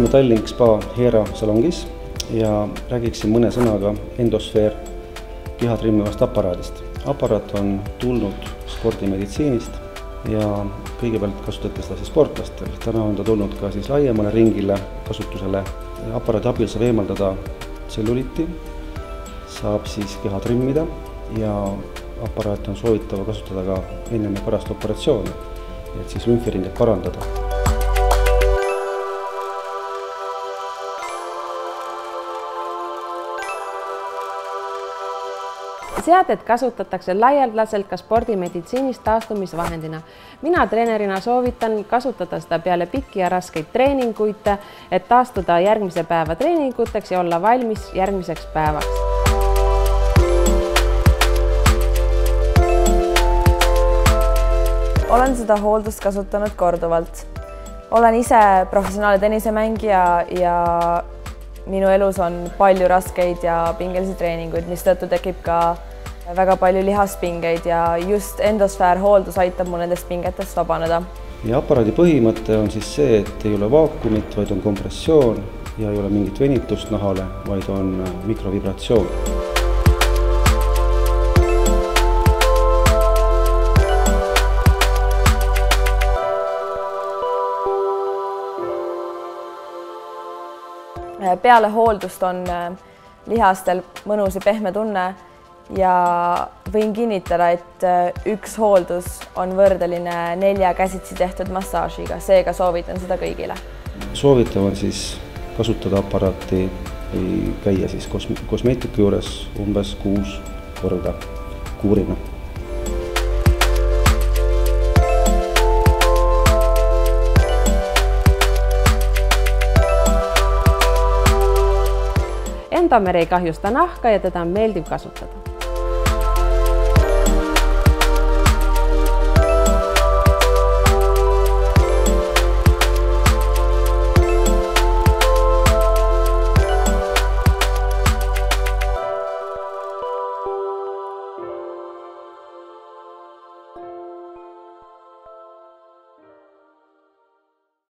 oleme Tallink Spa Hera salongis ja räägiksin mõne sõnaga Endosfeer keha trimmivast aparaadist. Aparaat on tulnud spordimeditsiinist ja kõigepealt kasutati seda sportlastel. Täna on ta tulnud ka laiemale ringile kasutusele. Aparaadi abil saab eemaldada tselluliiti, saab keha trimmida ja aparaati on soovitav kasutada ka enne ja pärast operatsiooni, et lümfiringet parandada. Seadet kasutatakse laialdaselt ka spordimeditsiinis taastumisvahendina. Mina treenerina soovitan kasutada seda peale pikki ja raskeid treeninguid, et taastuda järgmise päeva treeninguteks ja olla valmis järgmiseks päevaks. Olen seda hooldust kasutanud korduvalt. Olen ise professionaalne tennisemängija ja minu elus on palju raskeid ja pingelisi treeninguid, mistõttu tekib ka väga palju lihaspingeid ja just Endosfeer hooldus aitab mul nendest pingetest vabaneda. Ja aparaadi põhimõte on see, et ei ole vaakumit, vaid on kompressioon ja ei ole mingit venitust nahale, vaid on mikrovibratsioon. Peale hooldust on lihastel mõnus ja pehme tunne ja võin kinnitada, et üks hooldus on võrdeline 4 käsitsi tehtud massaažiga, seega soovitan seda kõigile. Soovitav on kasutada aparaati või käia kosmeetiku juures umbes 6 korda kuurina. Endomer ei kahjusta nahka ja teda on meeldiv kasutada.